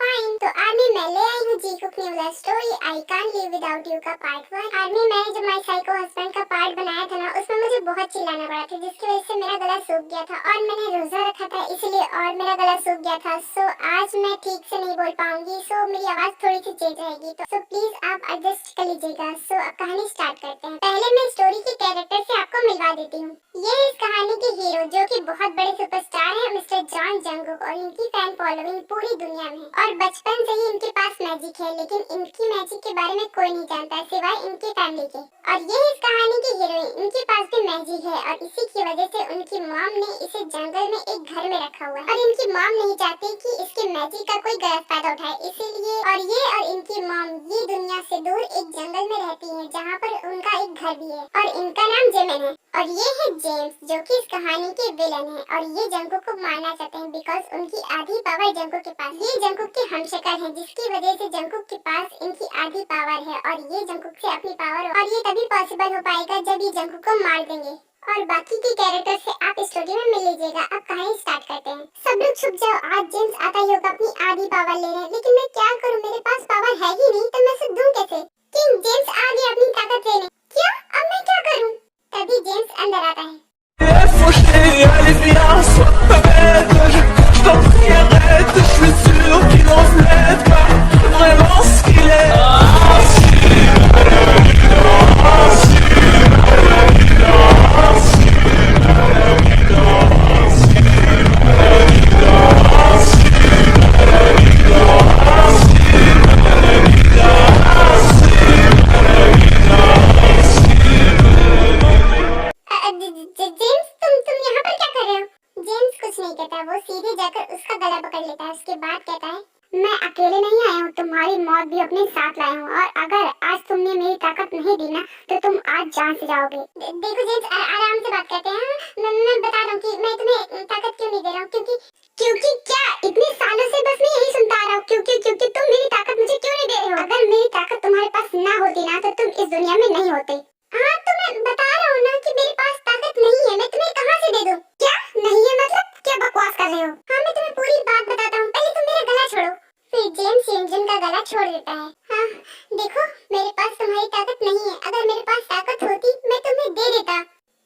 Fine. तो army मैं ले आई हूँ जी कुक new love story I can't live without you का पार्ट 1। आर्मी मैंने जब माय साइको हस्बैंड का पार्ट बनाया था ना, उसमें मुझे बहुत चिल्लाना पड़ा था, जिसकी वजह से मेरा गला सूख गया था और मैंने रोजा रखा था इसलिए, और मेरा गला सूख गया था। सो आज मैं ठीक से नहीं बोल पाऊंगी, सो मेरी आवाज थोड़ी सी चेंज रहेगी, तो प्लीज आप एडजस्ट कर लीजिएगा। सो अब कहानी स्टार्ट करते हैं। पहले मैं स्टोरी के कैरेक्टर से आपको मिलवा देती हूँ। ये इस कहानी के हीरो जो कि बहुत बड़े सुपरस्टार हैं, मिस्टर जॉन जंगकुक, और इनकी फैन फॉलोइंग पूरी दुनिया में है। और बचपन से ही इनके पास मैजिक है, लेकिन इनकी मैजिक के बारे में कोई नहीं जानता सिवाय इनकी फैमिली के। और ये इस कहानी की हीरोइन, इनके पास भी मैजिक है और इसी की वजह से उनकी मॉम ने इसे जंगल में एक घर में रखा हुआ है। और इनकी मॉम नहीं चाहती कि इसके मैजिक का कोई गलत फायदा उठाए, इसीलिए और इनकी मॉम ये दुनिया से दूर एक जंगल में रहती है, जहाँ पर उनका एक घर भी है और इनका नाम जेमिन है। और ये है जेम्स जो कि इस कहानी के विलन है, और ये जंगकुक को मारना चाहते हैं बिकॉज उनकी आधी पावर जंगकुक के पास। ये जंगकुक के हमशक्ल हैं, जिसकी वजह से जंगकुक के पास इनकी आधी पावर है और ये जंगकुक से अपनी पावर, और ये तभी पॉसिबल हो पाएगा जब ये जंगकुक को मार देंगे। और बाकी के कैरेक्टर से आप स्टोरी में मिल लीजिएगा। अब कहानी स्टार्ट करते हैं। सब लोग छुप जाओ, आज जेम्स आता ही होगा अपनी आधी पावर लेने, लेकिन मैं क्या करूं, मेरे पास पावर है ही नहीं, तो मैं उसे दूं कैसे? किंग जेम्स आ गया अपनी ताकत लेने। क्या अब मैं क्या करूं? तभी जेम्स अंदर आता है। वो सीधे जाकर उसका गला पकड़ लेता है। उसके बाद कहता है, मैं अकेले नहीं आया हूँ, तुम्हारी मौत भी अपने साथ लाया हूँ, और अगर आज तुमने मेरी ताकत नहीं दी ना, तो तुम आज जान से जाओगे। देखो जेम्स, आराम से बात करते हैं। मैं बता रहा हूँ कि मैं तुम्हें ताकत क्यों नहीं दे रहा हूँ, क्योंकि क्या इतने सालों से बस मैं यही सुनता आ रहा हूँ, क्योंकि तुम मेरी ताकत मुझे क्यों नहीं दे रहे हो? अगर मेरी ताकत तुम्हारे पास ना होती ना, तो तुम इस दुनिया में नहीं होते। हाँ तो मैं बता रहा हूँ ना कि मेरे पास ताकत नहीं है, मैं तुम्हें कहाँ से दे दूँ? क्या नहीं है मतलब? क्या बकवास कर रहे हो? हाँ मैं तुम्हें पूरी बात बताता हूँ, पहले तुम मेरा गला छोड़ो। फिर जेम्स इंजन का गला छोड़ देता है। हाँ देखो, मेरे पास तुम्हारी ताकत नहीं है, अगर मेरे पास ताकत होती मैं तुम्हें दे देता।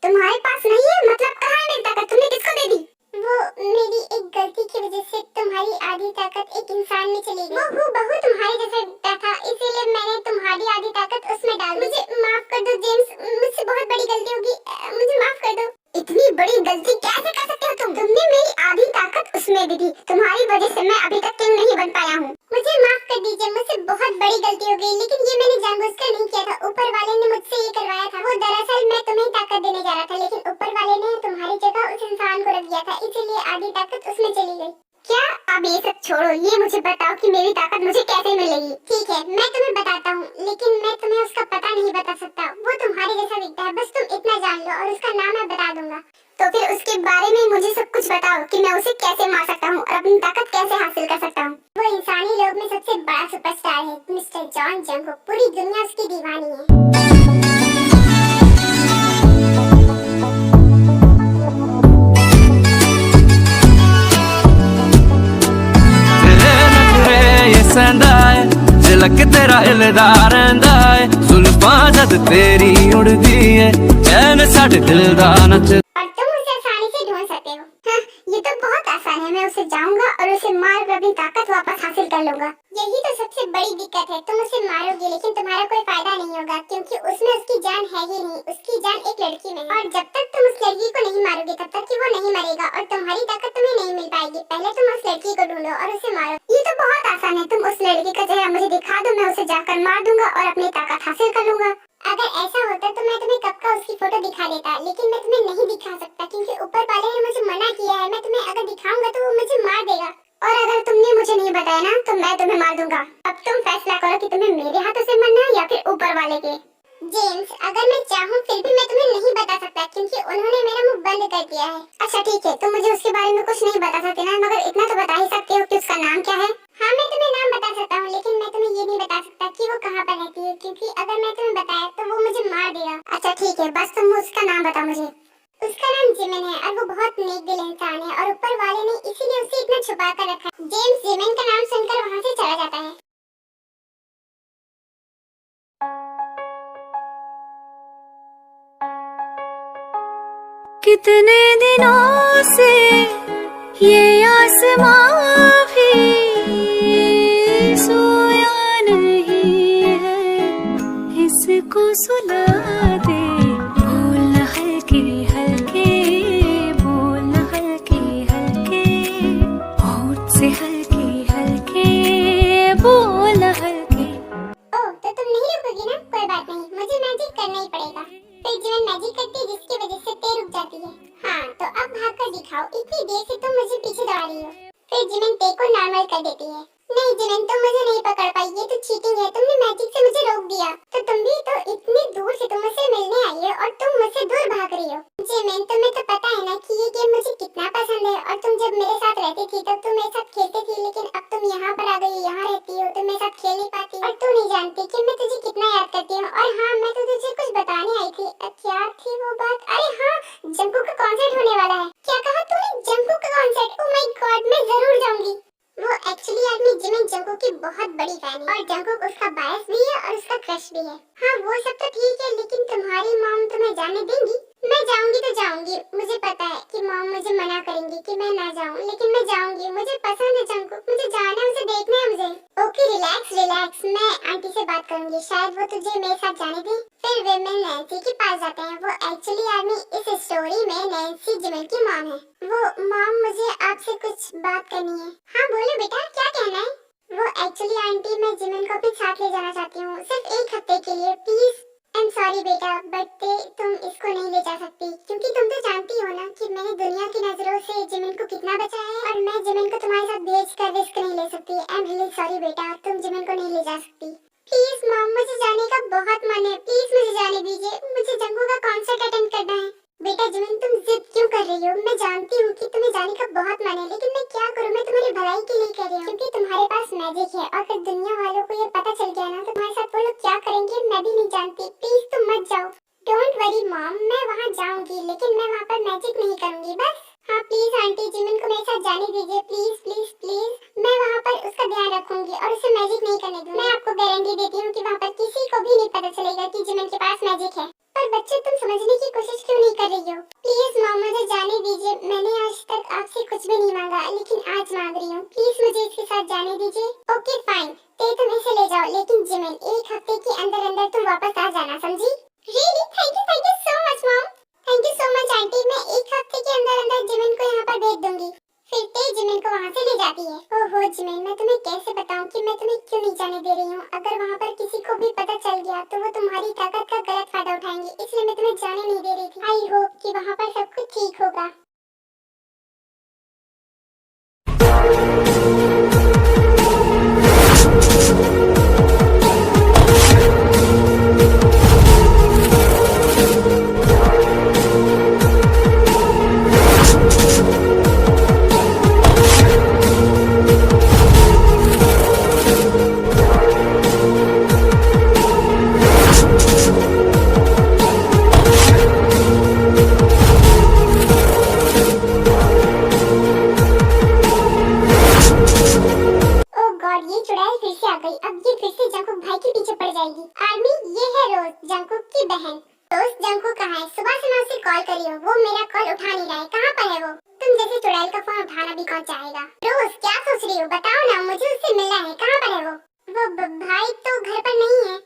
तुम्हारे पास नहीं है मतलब? कहाँ है मेरी ताकत? तुमने किसको दे दी? वो मेरी एक गलती की वजह से तुम्हारी आधी ताकत एक इंसान में चली गई। वो हूबहू तुम्हारे जैसा दिखता था, इसीलिए मैंने तुम्हारी आधी ताकत उसमें डाल दी। मुझे माफ कर दो जेम्स, मुझसे बहुत बड़ी गलती होगी, मुझे माफ कर दो। इतनी बड़ी गलती कैसे कर सकते हो तुम? तुमने मेरी आधी ताकत उसमें दी थी, तुम्हारी वजह से मैं अभी तक किंग नहीं बन पाया हूँ। मुझे माफ कर दीजिए, मुझसे बहुत बड़ी गलती हो गई, लेकिन ये मैंने जानबूझकर नहीं किया था, ऊपर वाले ने मुझसे ये करवाया था। वो दरअसल मैं तुम्हें ताकत देने जा रहा था, लेकिन ऊपर वाले ने तुम्हारी जगह उस इंसान को रख दिया था, इसीलिए आधी ताकत उसमें चली गई। क्या? अब ये सब छोड़ो, ये मुझे बताओ कि मेरी ताकत मुझे कैसे मिलेगी? ठीक है मैं तुम्हें बताता हूँ, लेकिन मैं तुम्हें उसका पता नहीं बता सकता। वो तुम्हारे जैसा दिखता है, बस तुम इतना जान लो, और उसका नाम मैं बता दूंगा। तो फिर उसके बारे में मुझे सब कुछ बताओ कि मैं उसे कैसे मार सकता हूँ और अपनी ताकत कैसे हासिल कर सकता हूँ। वो इंसानी लोग में सबसे बड़ा सुपरस्टार है, मिस्टर जॉन जंगकुक, पूरी दुनिया उसकी दीवानी है। झलक तेरा हिलदा रहंदा है, जुल्फां जद तेरी उड़दी है, चैन साडे दिल दा नच। और तुम उसे आसानी से ढूंढ सकते हो। हाँ, ये तो बहुत आसान है, मैं उसे जाऊंगा और उसे मार कर अपनी ताकत वापस हासिल कर लूंगा। यही तो सबसे बड़ी दिक्कत है, तुम उसे मारोगे लेकिन तुम्हारा कोई फायदा नहीं होगा, क्योंकि उसमें उसकी जान है ही नहीं, उसकी जान एक लड़की में है। और जब तक तुम उस लड़की को नहीं मारोगे तब तक कि वो नहीं मरेगा और तुम्हारी ताकत तुम्हें नहीं मिल पाएगी। पहले तुम उस लड़की को ढूंढो और उसे मारो। ये तो बहुत आसान है, तुम उस लड़की का चेहरा मुझे दिखा दो, मैं उसे जाकर मार दूंगा और अपनी ताकत हासिल कर लूंगा। अगर ऐसा होता तो मैं तुम्हें कब का उसकी फोटो दिखा देता, लेकिन मैं तुम्हें नहीं दिखा सकता क्योंकि ऊपर वाले ने मुझे मना किया है। मैं तुम्हें अगर दिखाऊंगा तो वो मुझे मार देगा, और अगर तुमने मुझे नहीं बताया ना तो मैं तुम्हें मार दूंगा। अब तुम फैसला करो कि तुम्हें मेरे हाथों से मरना है या फिर ऊपर वाले के। जेम्स, अगर मैं चाहूँ फिर भी मैं तुम्हें नहीं बता सकता क्योंकि उन्होंने मेरा मुंह बंद कर दिया है। अच्छा ठीक है, तुम मुझे उसके बारे में कुछ नहीं बता सकते ना, मगर इतना तो बता ही सकते हो कि उसका नाम क्या है। हाँ मैं तुम्हें नाम बता सकता हूँ, लेकिन मैं तुम्हें ये नहीं बता सकता कि वो कहाँ पर रहती है, क्योंकि अगर मैं तुम्हें बताया तो वो मुझे मार देगा। अच्छा ठीक है, बस तुम उसका नाम बताओ मुझे। उसका नाम जिमिन है और वो बहुत नेक दिल इंसान है, और ऊपर वाले ने इसीलिए उसे इतना छुपा कर रखा है। जेम्स जिमिन का नाम सुनकर वहाँ से चला जाता है। कितने दिनों से ये आसमां भी सोया नहीं है, इसको सुला दे। बोल हल्के हल्के, बोल हल्के हल्के, होठ से हल्के हल्के, बोल हल्के। ओह, तो तुम नहीं रुकोगी ना? कोई बात नहीं, मुझे मैजिक करना ही पड़ेगा। फिर जीवन मैजिक करती है जिसकी वजह से ते रुक जाती है। हाँ, तो अब भाग कर दिखाओ, इतनी देर से तुम मुझे पीछे दौड़ा रही हो। फिर जीवन ते को नॉर्मल कर देती है। नहीं जीवन, तुम मुझे नहीं पकड़ पाई, ये तो चीटिंग है। तुमने मैजिक से मुझे रोक दिया। तो तुम भी तो इतनी दूर से तुम मुझसे मिलने आई हो और तुम मुझसे दूर भाग रही हो। जीवन, तुम्हें तो पता है ना कि ये गेम मुझे कितना पसंद है, और तुम जब मेरे साथ रहती थी तब तुम मेरे साथ खेलती थी, लेकिन अब तुम यहाँ पर आ गई, यहाँ रहती हो, तुम मेरे साथ खेल नहीं पाती। और तू नहीं जानती कि मैं तुझे कितना याद करती हूँ। और हाँ, मैं तो तुझे कुछ बताने आई थी। क्या थी वो बात? अरे हाँ, जंकू का कॉन्सर्ट होने वाला है। क्या कहा तूने? जंकू का कॉन्सर्ट? ओह माय गॉड, मैं जरूर जाऊंगी। वो एक्चुअली आदमी जिमिन जंकू की बहुत बड़ी फैन है, और जंकू उसका बायस भी है और उसका क्रश भी है। हाँ, वो सब तो ठीक है, लेकिन तुम्हारी मॉम तुम्हें जाने देंगी? मैं जाऊंगी तो जाऊंगी। मुझे पता है कि मॉम मुझे मना करेंगी कि मैं ना जाऊं, लेकिन मैं जाऊंगी। मुझे पसंद है जंकू, मुझे जाना है, मुझे देखना है मुझे। ओके, रिलैक्स रिलैक्स, मैं आंटी से बात करूंगी, शायद वो तुझे मेरे साथ जाने दे। फिर वे मैं नैन्सी के पास जाते हैं। वो एक्चुअली आदमी इस स्टोरी में नैन्सी जिमिन की मॉम है। वो मॉम, मुझे आपसे कुछ बात करनी है। हाँ बोलो बेटा, क्या कहना है? वो एक्चुअली आंटी, मैं जिमिन को अपने साथ ले जाना चाहती हूँ, सिर्फ एक हफ्ते के लिए, प्लीज। आई एम सॉरी बेटा, बट तुम इसको नहीं ले जा सकती, क्योंकि तुम तो जानती हो ना कि मैंने दुनिया की नजरों से जिमिन को कितना बचाया है, और मैं जिमिन को तुम्हारे साथ भेज कर रिस्क नहीं ले सकती। आई एम रियली सॉरी बेटा, तुम जिमिन को नहीं ले जा सकती। प्लीज मॉम, मुझे जाने का बहुत मन है, प्लीज मुझे जाने दीजिए। मुझे जंगू का कॉन्सर्ट अटेंड करना है। बेटा जिमिन, तुम जिद क्यों कर रही हो? मैं जानती हूँ कि तुम्हें जाने का बहुत मन है, लेकिन मैं क्या करूँ? मैं तुम्हारी भलाई के लिए कर रही हूँ, क्योंकि तुम्हारे पास मैजिक है, और अगर दुनिया वालों को ये पता चल गया ना तो तुम्हारे साथ वो लोग क्या करेंगे मैं भी नहीं जानती। प्लीज तुम मत जाओ। डोंट वरी मॉम, मैं वहाँ जाऊंगी, लेकिन मैं वहाँ पर मैजिक नहीं करूंगी, बस। हाँ प्लीज आंटी, जिमिन को मेरे साथ जाने दीजिए, प्लीज प्लीज प्लीज। मैं वहाँ पर उसका ध्यान रखूंगी और उसे मैजिक नहीं करने दूंगी। मैं आपको गारंटी देती हूँ कि वहाँ पर किसी को भी नहीं पता चलेगा कि जिमिन के पास मैजिक है। पर बच्चे, तुम समझने की कोशिश क्यों नहीं कर रही हो? प्लीज मॉम, मुझे जाने दीजिए। मैंने आज तक आपसे कुछ भी नहीं मांगा, लेकिन आज मांग रही हूँ। प्लीज मुझे इसके साथ जाने दीजिए। ओके फाइन, तो तुम इसे ले जाओ, लेकिन जिमिन, एक हफ्ते के अंदर अंदर तुम वापस आ जाना, समझी? Really? Thank you so much mom. Thank you so much aunty. मैं एक हफ्ते के अंदर अंदर जिमिन को यहाँ पर भेज दूंगी। फिर ते जिमिन को वहाँ से ले जाती है। ओहो जिमिन, मैं तुम्हें कैसे बताऊँ कि मैं तुम्हें क्यों नहीं जाने दे रही हूँ? अगर वहाँ पर किसी को भी पता चल गया तो वो तुम्हारी ताकत का गलत फायदा उठाएंगे, इसलिए मैं तुम्हें जाने नहीं दे रही थी। आई होप कि वहाँ पर सब कुछ ठीक होगा। ये चुड़ैल फिर से आ गई। अब ये फिर से जंकुक भाई के पीछे पड़ जाएगी। आर्मी, ये है रोज, जंकुक की बहन। दोस्त जंकुक कहाँ है? सुबह से मैं उसे कॉल कर रही हूँ, वो मेरा कॉल उठा नहीं रहा है। कहाँ पर है वो? तुम जैसे चुड़ैल का फोन उठाना भी कौन चाहेगा? रोज, क्या सोच रही हो? बताओ ना, मुझे उससे मिलना है। कहाँ पर है वो? भाई तो घर पर नहीं है।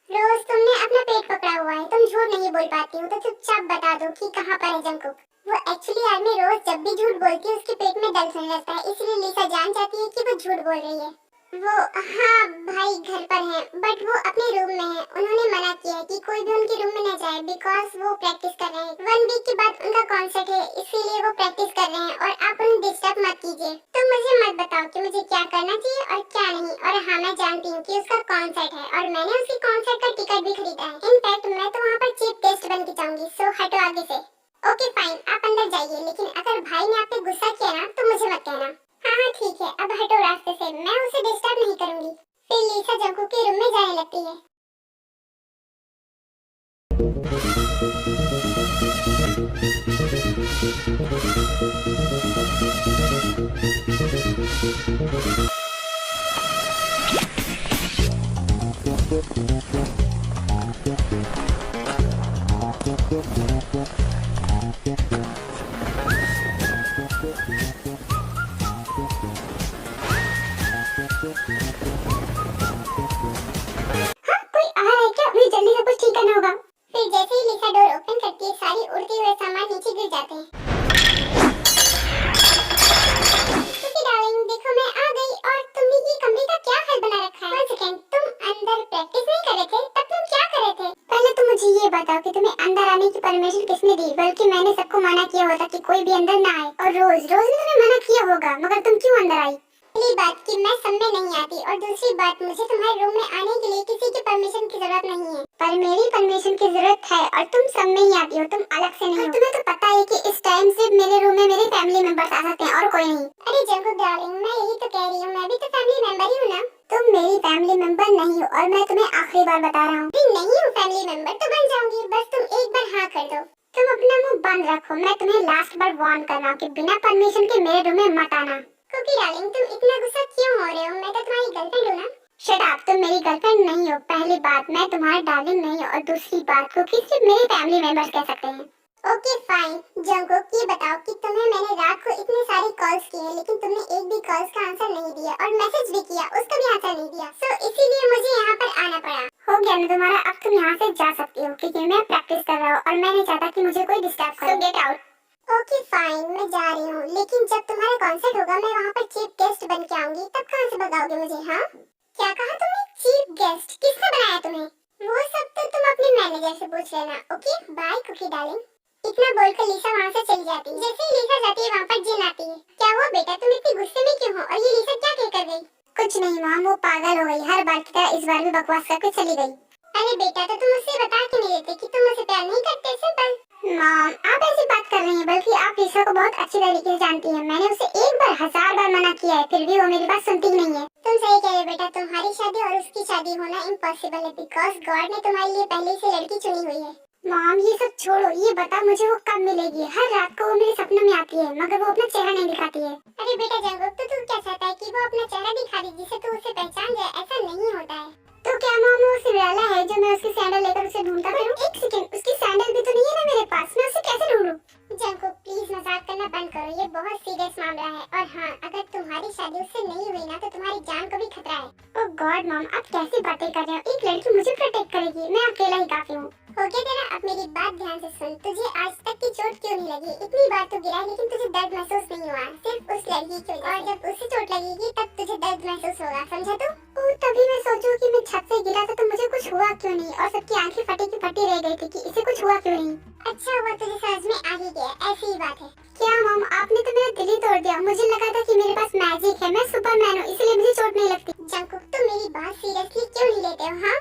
रोज, तुमने अपना पेट पकड़ा हुआ है, तुम झूठ नहीं बोल पाती हो, तो चुपचाप बता दो कि कहाँ पर है जंकुक। वो एक्चुअली आर्मी, रोज जब भी झूठ बोलती है उसके पेट में दर्द होने लगता है, इसलिए लिसा जान जाती है कि वो झूठ बोल रही है। वो, हाँ भाई घर पर हैं, बट वो अपने रूम में हैं। उन्होंने मना किया है कि कोई भी उनके रूम में न जाए, बिकॉज वो प्रैक्टिस कर रहे हैं। 1 वीक के बाद उनका कॉन्सर्ट है, इसीलिए वो प्रैक्टिस कर रहे हैं, और आप उन्हें डिस्टर्ब मत कीजिए। तुम मुझे मत बताओ कि मुझे क्या करना चाहिए और क्या नहीं। और हाँ, मैं जानती हूँ कि उसका कॉन्सर्ट है, और मैंने उसके कॉन्सर्ट का टिकट भी खरीदा है। इनफैक्ट मैं तो वहाँ पर चीफ गेस्ट बन के जाऊंगी, सो हटो आगे से। ओके फाइन, आप अंदर जाइए, लेकिन अगर भाई ने आप पे गुस्सा किया ना तो मुझे मत कहना। हाँ ठीक है, अब हटो रास्ते से, मैं उसे डिस्टर्ब नहीं करूंगी। फिर लिसा जंकुक के रूम में जाने लगती है। हाँ, कोई आ रहा है क्या? मुझे जल्दी सब कुछ ठीक करना होगा। फिर जैसे ही लिसा डोर ओपन करती है, सारी उड़ते हुए सामान नीचे गिर जाते हैं। क्योंकि डार्लिंग देखो मैं आ गई और तुमने ये कमरे का क्या हाल बना रखा है। 1 सेकंड, तुम अंदर प्रैक्टिस नहीं कर रहे थे? तब तुम क्या कर रहे थे? पहले तो मुझे ये बताओ कि तुम्हें अंदर आने की परमिशन किसने दी? बल्कि मैंने सबको मना किया होता कि कोई भी अंदर ना आए, और रोज ने तुम्हें मना किया होगा, मगर तुम क्यों अंदर आई? पहली बात कि मैं सब में नहीं आती, और दूसरी बात मुझे तुम्हारे रूम में आने के लिए किसी की परमिशन की जरूरत नहीं है। पर मेरी परमिशन की जरूरत है, और तुम सब में ही आती हो, तुम अलग से नहीं हो। तुम्हें तो पता है कि इस टाइम सिर्फ मेरे रूम में मेरे फैमिली मेंबर्स आ सकते हैं और कोई नहीं। अरे जंकुक डार्लिंग, मैं यही तो कह रही हूँ, मैं भी तो फैमिली मेंबर ही हूँ ना। तुम मेरी फैमिली मेंबर नहीं हो, और मैं तुम्हें आखिरी बार बता रहा हूँ, नहीं हूँ फैमिली मेंबर तो बन जाऊंगी, बस तुम एक बार हाँ कर दो। तुम अपना मुंह बंद रखो, मैं तुम्हें लास्ट बार वार्न कर रहा हूँ कि बिना परमिशन के मेरे रूम में मत आना। कुकी डार्लिंग, तुम इतना गुस्सा क्यों हो रहे हो? मैं तो तुम्हारी गर्लफ्रेंड हूँ ना। शट अप, तुम मेरी गर्लफ्रेंड नहीं हो। पहली बात, मैं तुम्हारी डार्लिंग नहीं हूँ, और दूसरी बात, कुकी सिर्फ मेरे फैमिली मेंबर्स कह सकते हैं। Okay fine. जंकुक, ये बताओ कि तुम्हें मैंने रात को इतने सारे कॉल्स किए, लेकिन तुमने एक भी कॉल्स का आंसर नहीं दिया, और मैसेज भी किया, उसका भी आंसर नहीं दिया। सो इसीलिए मुझे यहाँ पर आना पड़ा। हो गया ना तुम्हारा, अब तुम यहाँ से जा सकती हो, क्योंकि मैं प्रैक्टिस कर रहा हूँ और मैं नहीं चाहता कि मुझे कोई डिस्टर्ब करे। सो गेट आउट। ओके फाइन, मैं जा रही हूँ, लेकिन जब तुम्हारा कॉन्सर्ट होगा मैं वहाँ पर चीफ गेस्ट बन के आऊंगी, तब कहाँ से भगाओगे मुझे? हाँ, क्या कहा तुमने? Chief guest? किसने बनाया तुम्हें? वो सब तो तुम अपने मैनेजर से पूछ लेना। Okay bye cookie darling. इतना बोलकर लिसा वहाँ से चली जाती है। जैसे ही लिसा जाती है, वहाँ पर जिन आती है। क्या हुआ बेटा, तुम इतनी गुस्से में क्यों हो? और ये लिसा क्या कहकर गई? कुछ नहीं माँ, वो पागल हो गई, हर बार की तरह इस बार भी बकवास करके चली गई। अरे बेटा, तो तुम उससे बता क्यों नहीं देते कि तुम उसे प्यार नहीं करते? सिंपल। मॉम, आप ऐसी बात कर रही हैं, बल्कि आप लिसा को बहुत अच्छी तरीके से जानती हैं। मैंने उसे एक बार 1000 बार मना किया है, फिर भी वो मेरी बात सुनती ही नहीं है। तुम सही कह रहे हो बेटा, तुम्हारी शादी और उसकी शादी होना इम्पॉसिबल है, बिकॉज गॉड ने तुम्हारे लिए पहले से लड़की चुनी हुई है। मॉम, ये सब छोड़ो, ये बता मुझे वो कब मिलेगी? हर रात को वो मेरे सपनों में आती है, मगर वो अपना चेहरा नहीं दिखाती है। अरे बेटा जंकुक, तो तू क्या चाहता है कि वो अपना चेहरा दिखा दे जिससे तू उसे पहचान जाए? ऐसा नहीं होता है। तो क्या मॉम, वो सिंड्रेला है जो मैं उसकी सैंडल लेकर उसे ढूंढता फिरूं? एक सेकंड, उसकी सैंडल भी तो नहीं है ना मेरे पास, मैं उसे कैसे ढूंढूं? जंकुक प्लीज मजाक करना बंद करो, ये बहुत सीरियस मामला है। और हाँ, अगर तुम्हारी शादी उससे नहीं हुई ना, तो तुम्हारी जान को भी खतरा है। ओह गॉड मॉम, आप कैसी बातें कर रहे हो? एक लड़की मुझे प्रोटेक्ट करेगी, मैं अकेला ही काफी हूँ। हो गया तेरा, अब मेरी बात ध्यान से सुन। तुझे आज तक की चोट क्यों नहीं लगी? इतनी बार तो गिरा, लेकिन तुझे दर्द महसूस नहीं हुआ, सिर्फ उस लड़की की वजह से। और जब उसे चोट लगेगी तब तुझे दर्द महसूस होगा, समझा तू? तभी मैं सोचूं कि मैं छत से गिरा था तो मुझे कुछ हुआ क्यों नहीं, और सबकी आंखें फटी की फटी रह गई थी कि इसे कुछ हुआ क्यों नहीं। अच्छा हुआ तुझे समझ में आ ही गया, ऐसी ही बात है। क्या मॉम, आपने तो मेरा दिल ही तोड़ दिया। मुझे लगा था कि मेरे पास मैजिक है, मैं सुपरमैन हूँ, इसलिए मुझे चोट नहीं लगती। जंकुक, तुम मेरी बात सीरियसली क्यों नहीं लेते हो? हाँ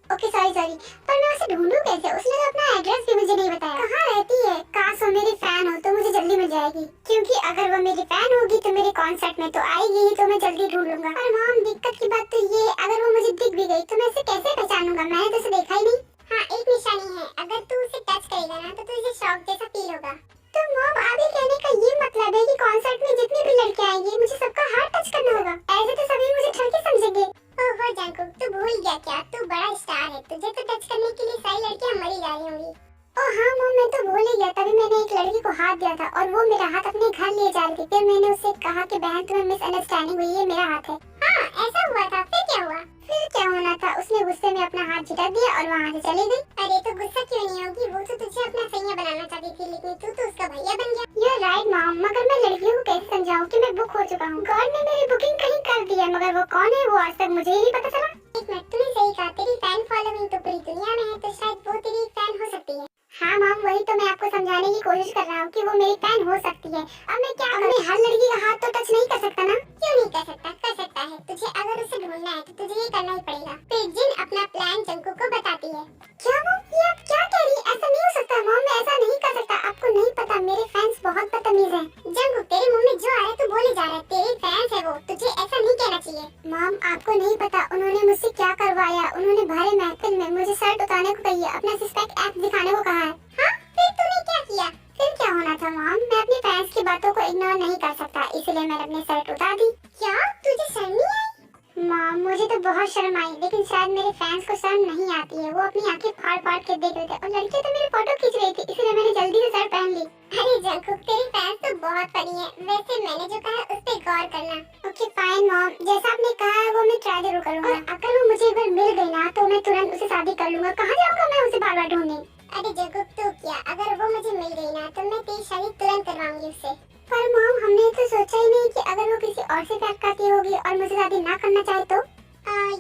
ओके सॉरी, पर मैं उसे ढूंढूं कैसे? उसने तो अपना एड्रेस भी मुझे नहीं बताया। कहाँ रहती है? काश वो मेरी फैन हो तो मुझे जल्दी मिल जाएगी, क्योंकि अगर वो मेरी फैन होगी तो मेरे कॉन्सर्ट में तो आएगी ही, तो मैं जल्दी ढूंढ लूंगा। पर मॉम, दिक्कत की बात तो ये, अगर वो मुझे दिख भी गई तो मैं उसे कैसे पहचानूंगा? मैंने तो उसे देखा ही नहीं। हाँ, एक निशानी है, अगर तू उसे टच करेगा ना तो तुझे शॉक जैसा फील होगा। तो मॉम, आगे कहने का ये मतलब है कि कॉन्सर्ट में जितनी भी लड़कियां आएंगी मुझे सबका हाथ टच करना होगा? ऐसे तो सभी मुझे ठरके समझेंगे। ओहो जंकुक, तू भूल गया क्या? तू बड़ा स्टार है, तुझे तो टच करने के लिए सारी लड़कियां मरी जा रही होंगी। ओह हाँ मॉम, मैं तो भूल ही गया, तभी मैंने एक लड़की को हाथ दिया था और वो मेरा हाथ अपने घर ले जा रही थी। फिर मैंने उससे कहा कि बहन तुम्हें मिसअंडरस्टैंडिंग हुई है, मेरा हाथ है। हाँ ऐसा हुआ था, फिर क्या हुआ? फिर क्या होना था, उसने गुस्से में अपना हाथ झटक दिया और वहाँ से चली गई। अरे तो गुस्सा क्यों नहीं होगी, वो तो तुझे अपना सैया बनाना चाहती थी, लेकिन तू तो उसका भैया बन गया। You're right मॉम, मगर मैं लड़कियों को कैसे समझाऊं कि मैं बुक हो चुका हूँ? गॉड ने मेरी बुकिंग कहीं कर दी है, मगर वो कौन है वो आज तक मुझे ही नहीं पता चला। एक मिनट, तूने सही कहा, तेरी फैन फॉलोइंग तो पूरी दुनिया में है, तो शायद वो तेरी फैन हो सकती है। हाँ मॉम, वही तो मैं आपको समझाने की कोशिश कर रहा हूँ कि वो मेरी फैन हो सकती है। अब मैं क्या करूँ? हर लड़की का हाथ तो टच नहीं कर सकता ना? क्यों नहीं कर सकता? कर सकता है। तुझे अगर उसे ढूंढना है तो तुझे ये करना ही पड़ेगा। फिर जिन अपना प्लान जंकुक को बताती है। क्या मॉम, ये आप क्या कह रही? ऐसा नहीं हो सकता मॉम, मैं ऐसा नहीं कर सकता। आपको नहीं पता, मेरे फैंस बहुत बदतमीज हैं। जंकुक, तेरे मुंह में जो आ रहा है तू बोले जा रहा है, तेरे फैंस है वो, तुझे ऐसा नहीं कहना चाहिए। मॉम, आपको नहीं पता उन्होंने मुझसे क्या करवाया। उन्होंने भरे महफिल में मुझे शर्ट उतारने को कही है, अपना सिक्स पैक एब्स दिखाने को कहा है। हाँ, फिर तूने क्या किया? फिर क्या होना था मॉम, मैं अपने फैंस की बातों को इग्नोर नहीं कर सकता, इसलिए मैंने अपनी शर्ट उतार दी। क्या तुझे शर्म नहीं आई? माँ मुझे तो बहुत शर्म आई, लेकिन शायद मेरे फैंस को शर्म नहीं आती है। वो अपनी आंखें फाड़ फाड़ के देख रहे थे और लड़कियां तो मेरी फोटो खींच रही थी, इसलिए मैंने जल्दी से शर्ट पहन ली। अरे जंकुक, तेरी फैंस तो बहुत फनी है। वैसे मैंने जो कहा उस पे गौर करना। ओके फाइन मॉम, जैसा आपने कहा है वो मैं ट्राई जरूर करूंगा। और अगर वो मुझे एक बार मिल गई ना तो मैं तुरंत उसे शादी कर लूंगा। कहाँ जाऊंगा मैं उसे बार बार ढूंढने? अरे जंकुक तू क्या, अगर वो मुझे मिल गई ना तो मैं तेरी शादी तुरंत करवाऊंगी उससे। पर मॉम हमने तो सोचा ही नहीं कि अगर वो किसी और से प्यार करती होगी और मुझे शादी ना करना चाहे तो?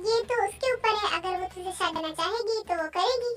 ये तो उसके ऊपर है। अगर वो तुझसे शादी करना चाहेगी तो वो करेगी,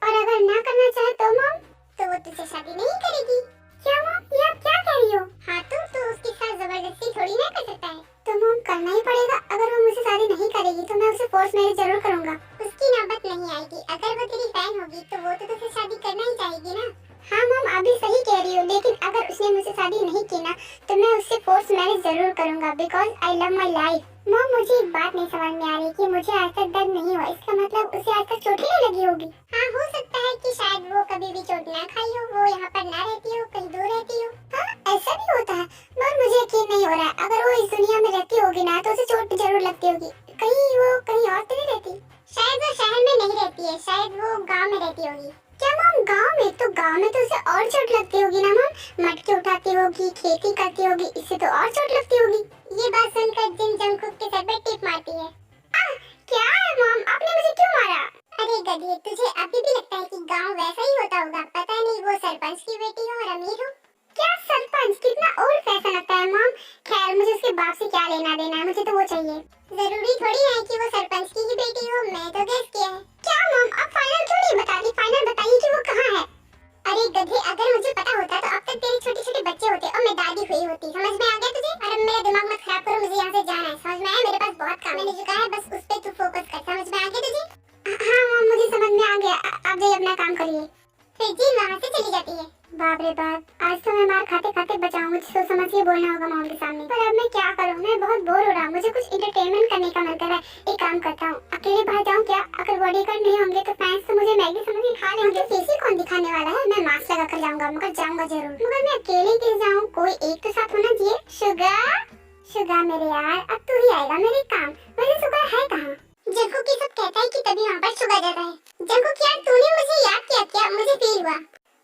और अगर ना करना चाहे तो मॉम? तो वो तुझसे शादी नहीं करेगी। क्या मॉम, ये आप क्या कह रही हो? हाँ तो उसके साथ जबरदस्ती थोड़ी ना कर सकता है। तो मॉम करना ही पड़ेगा। अगर वो मुझसे शादी नहीं करेगी तो मैं उसे फोर्स मैरिज जरूर करूंगा। उसकी नौबत नहीं आएगी। अगर वो तेरी फैन होगी तो वो तो तुझसे शादी करना ही चाहेगी ना। हाँ मॉम आप भी सही कह रही हो, लेकिन अगर उसने मुझसे शादी नहीं की ना तो मैं उससे फोर्स मैरिज जरूर करूंगा, because I love my life. Mom मुझे एक बात नहीं समझ में आ रही कि मुझे आज तक दर्द नहीं हुआ, इसका मतलब उसे आज तक चोट नहीं लगी होगी। हाँ हो सकता है कि शायद वो कभी भी चोट ना खाई हो, वो यहाँ पर ना रहती हो, कहीं दूर रहती हो। हाँ ऐसा भी होता है। मॉम मुझे यकीन नहीं हो रहा है। अगर वो इस दुनिया में रहती होगी ना तो उसे चोट जरूर लगती होगी। कहीं वो कहीं और तो नहीं रहती? शायद वो शहर में नहीं रहती है, शायद वो गाँव में रहती होगी। क्या मॉम गाँव में? तो गाँव में तो उसे और चोट लगती होगी ना मॉम। मटके उठाती होगी, खेती करती होगी, इससे तो और चोट लगती होगी। ये बात सुनकर जिन जंकुक के सर पे टिप मारती है। क्या है मॉम, आपने मुझे क्यों मारा? अरे गधे, तुझे अभी भी लगता है कि गांव वैसा ही होता होगा? पता नहीं वो सरपंच की बेटी हो और अमीर हो। क्या सरपंच? कितना ओल्ड फैशन लगता है मॉम। खैर मुझे उसके बाप से क्या लेना देना है, मुझे तो वो चाहिए। जरूरी थोड़ी है कि वो सरपंच की ही बेटी हो, मैं तो गेस किया है। क्या मॉम, आप फाइनल क्यों नहीं बताती? फाइनल बताइए कि वो कहाँ है। अरे गधे, अगर मुझे पता होता तो अब तक तेरे छोटे छोटे बच्चे होते और मैं दादी हुई होती। समझ में आ गया तुझे? और अब मेरा दिमाग मत खराब करो, मुझे यहाँ से जाना है। समझ में आया? मेरे पास बहुत काम है। मैंने जो कहा है बस उस पे तू फोकस कर। समझ में आ गया तुझे? हाँ मॉम मुझे समझ में आ गया। आप जाइए अपना काम करिए। फिर जी वहाँ से चली जाती है। बाप रे बाप, आज तो मैं मार खाते खाते बचाऊं। मुझे सोच समझ के बोलना होगा मॉम के सामने। पर अब मैं क्या करूं? मैं बहुत बोर हो रहा हूं। मुझे कुछ एंटरटेनमेंट करने का मन कर रहा है। एक काम करता हूं, अकेले बाहर जाऊं क्या? अगर बॉडीगार्ड नहीं होंगे तो फैंस तो मुझे मैगी समझ के खा लेंगे। फेस कौन दिखाने वाला है? मैं मास्क लगा कर जाऊंगा, मगर जाऊंगा जरूर। मगर मैं अकेले क्यों जाऊं? कोई एक तो साथ होना चाहिए। शुगा मेरे यार, अब तू ही आएगा मेरे काम। वैसे शुगा है कहाँ? जंकुक ये सब कहता है कि तभी वहाँ पर शुगा जाता है। जंकुक यार तूने मुझे याद किया क्या? मुझे फील हुआ।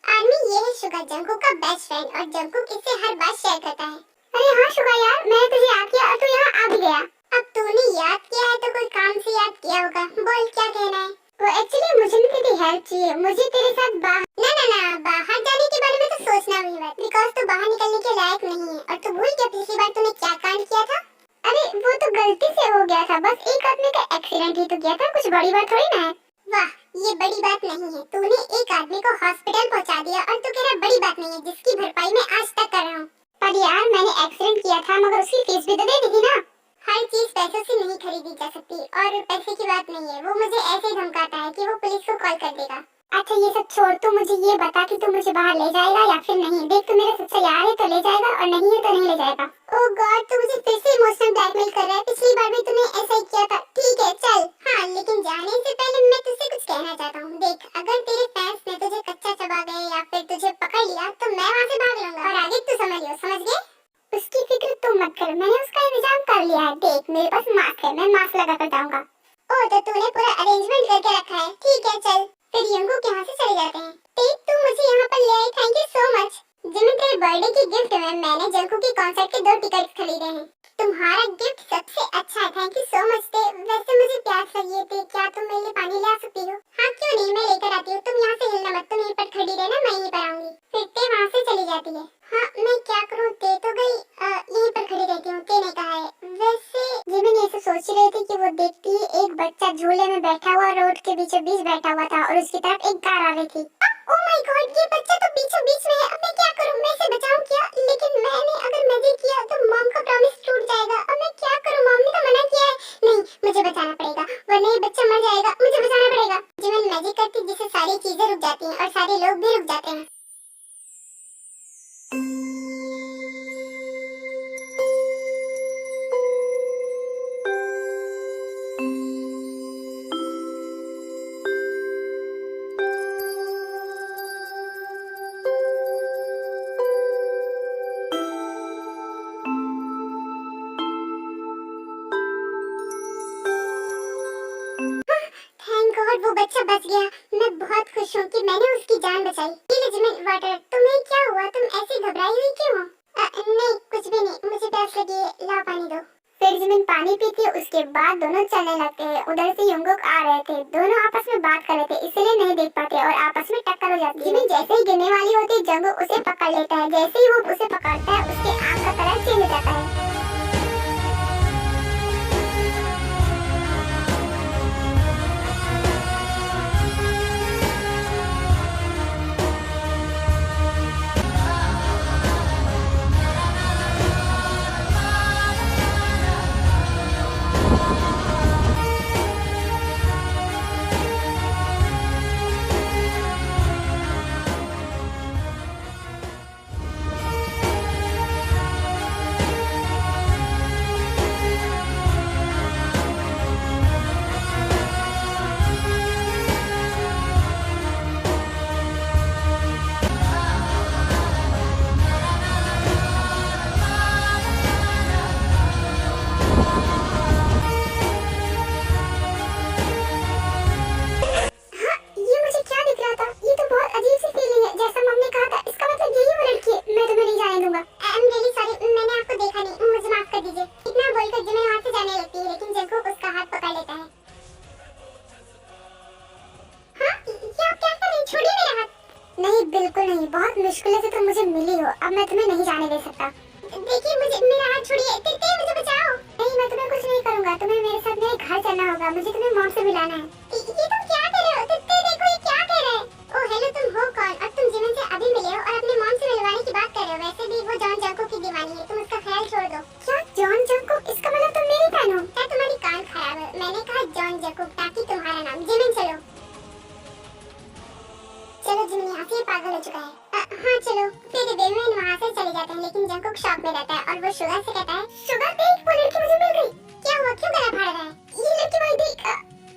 आदमी ये है शुगा, जंकुक का बेस्ट फ्रेंड, और जंकुक इससे हर बात शेयर करता है। अरे हाँ शुगा यार, मैंने तुझे याद किया और तू यहाँ आ भी गया। अब तूने याद किया है तो कोई काम से याद किया होगा। बोल क्या कहना है? वो एक्चुअली मुझे ना तेरी हेल्प चाहिए। मुझे तेरे साथ ना बाहर जाने के बारे में तो सोचना भी मत, बिकॉज तू बाहर निकलने के लायक नहीं है। और तू भूल गया पिछली बार तूने क्या कांड किया था? अरे वो तो गलती से हो गया था, बस एक आदमी का एक्सीडेंट ही तो किया था, कुछ बड़ी बात थोड़ी ना है। वाह, ये बड़ी बात नहीं है। तूने एक आदमी को हॉस्पिटल पहुंचा दिया और तू कह रहा बड़ी बात नहीं है, जिसकी भरपाई मैं आज तक कर रहा हूँ। पर यार मैंने एक्सीडेंट किया था, मगर उसकी फीस भी तो दे दी थी ना। हर चीज पैसों से नहीं खरीदी जा सकती, और पैसे की बात नहीं है। वो मुझे ऐसे ही धमकाता है कि वो पुलिस को कॉल कर देगा। अच्छा ये सब छोड़, तू मुझे ये बता कि तू मुझे बाहर ले जाएगा या फिर नहीं? देख तू मेरा सच्चा यार है तो ले जाएगा, और नहीं है तो नहीं ले जाएगा। ओह गॉड, तू मुझे फिर से इमोशनल ब्लैकमेल कर रहा है। पिछली बार भी तूने ऐसा ही किया था। ठीक है चल। हाँ लेकिन जाने से पहले मैं तुझसे कुछ कहना चाहता हूँ। देख, अगर तेरे फैंस ने तुझे कच्चा चबा गए या फिर तुझे पकड़ लिया तो मैं वहाँ से भाग लूंगा, और आगे तू समझ लियो। समझ गए? उसकी फिक्र तुम मत कर, मैंने उसका इंतजाम कर लिया है। देख मेरे पास मास्क है, मैं मास्क लगा कर जाऊंगा। ओह तो तूने पूरा अरेंजमेंट करके रखा है। ठीक है चल, फिर यंगू यहाँ से चले जाते हैं। टेक तू मुझे यहाँ पर ले आई, thank you so much. Jimin तेरे बर्थडे की गिफ्ट में मैंने जंकू के कॉन्सर्ट के 2 टिकट खरीदे हैं। तुम्हारा गिफ्ट सबसे अच्छा है, थैंक यू सो मच। वैसे मुझे प्यास लगी है, क्या तुम मेरे लिए पानी ला सकती हो? हाँ क्यों नहीं, मैं लेकर आती हूँ। तुम यहाँ से हिलना मत, तुम यहीं पर खड़ी रहना, मैं यहीं पर आऊंगी। फिर ते वहाँ से चली जाती है। हाँ मैं क्या करूँ, ते तो गई, यहीं पर खड़ी रहती हूँ, ते ने कहा है। वैसे जिमिन ऐसे सोच रही थी कि वो देखती है एक बच्चा झूले में बैठा हुआ रोड के बीचों बीच बैठा हुआ था और उसकी तरफ एक कार आ रही थी। ओह माय गॉड, ये बच्चा तो बीचों बीच में है। अब मैं क्या करूँ? मैं इसे बचाऊं क्या? लेकिन मैंने अगर मैजिक किया तो मॉम का प्रॉमिस टूट जाएगा। अब मैं क्या करूँ? मॉम ने तो मना किया है। नहीं, मुझे बचाना पड़ेगा, वरना ये बच्चा मर जाएगा। मुझे बचाना पड़ेगा। जिमिन मैजिक करती जिससे सारी चीजें रुक जाती हैं और सारे लोग भी रुक जाते हैं। अच्छा बच गया। मैं बहुत खुश हूँ कि मैंने उसकी जान बचाई। ये लो जिमिन वाटर। तुम्हें क्या हुआ? तुम ऐसी घबराई हुई क्यों हो? नहीं कुछ भी नहीं, मुझे प्यास लगी है, लाओ पानी दो। फिर जिमिन पानी पीती है। उसके बाद दोनों चलने लगते हैं। उधर से यंगकुक आ रहे थे। दोनों आपस में बात कर रहे थे, इसलिए नहीं देख पाते और आपस में टक्कर हो जाती है। जिमिन जैसे ही गिरने वाली होती है, जंगकुक उसे पकड़ लेता है। जैसे ही वो उसे पकड़ता है, उसके आँख का कलर चेंज हो जाता है। बिल्कुल नहीं, बहुत मुश्किल से तुम मुझे मिली हो। अब मैं तुम्हें नहीं जाने दे सकता। देखिए मुझे, मेरा हाथ छोड़िए। तित्ते मुझे बचाओ। नहीं मैं तुम्हें कुछ नहीं करूंगा। तुम्हें मेरे साथ मेरे घर चलना होगा। मुझे तुम्हें मॉम से मिलाना है। ये तुम क्या कर रहे हो? तित्ते देखो ये क्या कह रहे हैं। ओह हेलो, तुम हो कौन? और तुम जिमिन से अभी मिले हो और अपने मॉम से मिलवाने की बात कर रहे हो। वैसे भी वो जॉन जंगकुक की दीवानी है, तुम उसका ख्याल छोड़ दो। क्या जॉन जंगकुक? इसका मतलब तुम मेरी फैन हो? क्या तुम्हारी कान खराब है? मैंने कहा जॉन जंगकुक, ताकि तुम्हारा नाम जिमिन। चलो चलो जिमिन यहाँ से पागल हो चुका है। हाँ चलो। फिर बेमन वहाँ से चले जाते हैं, लेकिन जंगकुक शॉक में रहता है और वो शुगर से कहता है, शुगर देख वो लड़की मुझे मिल गई। क्या हुआ? क्यों गला फाड़ रहा है? ये लड़की वही देख।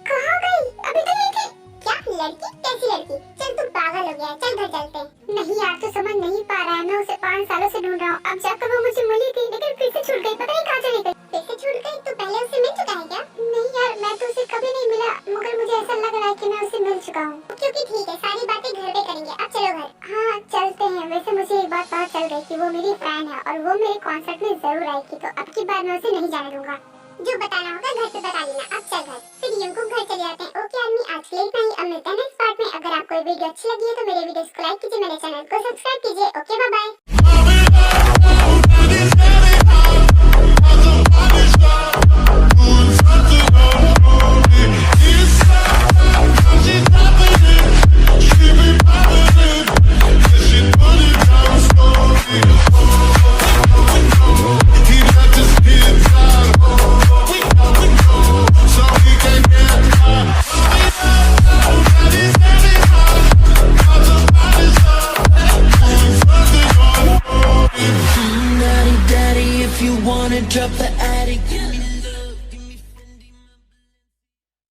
कहाँ गई? अभी तो यही थी। क्या लड़की? कैसी लड़की? चल तू पागल हो गया है, चल घर चलते हैं। नहीं यार तू समझ नहीं पा रहा है, मैं उसे 5 सालों से ढूंढ रहा हूँ। अब जाकर वो मुझे मिली थी, लेकिन फिर से छूट गई। पता नहीं कहाँ चली गई। फिर से छूट गई? तू पहले उससे मिल चुका है क्या? नहीं यार मैं तो उसे कभी नहीं मिला, मगर मुझे ऐसा लग रहा है कि मैं उसे मिल चुका हूँ। क्योंकि ठीक है, सारी बातें घर पे करेंगे। अब चलो घर। हाँ चलते हैं। वैसे मुझे एक बात पता चल गई कि वो मेरी फैन है और वो मेरे कॉन्सर्ट में जरूर आएगी, तो अब की बार मैं उसे नहीं जाने दूंगा। जो बताना होगा घर पे बता लेना। अब चल घर। फिर यंगकुक घर चले जाते हैं। ओके आदमी, आज के लिए इतना ही। अब मिलते हैं नेक्स्ट पार्ट में। अगर आपको ये वीडियो अच्छी लगी है तो मेरे वीडियोस को लाइक कीजिए, मेरे चैनल को सब्सक्राइब कीजिए। Okay bye bye.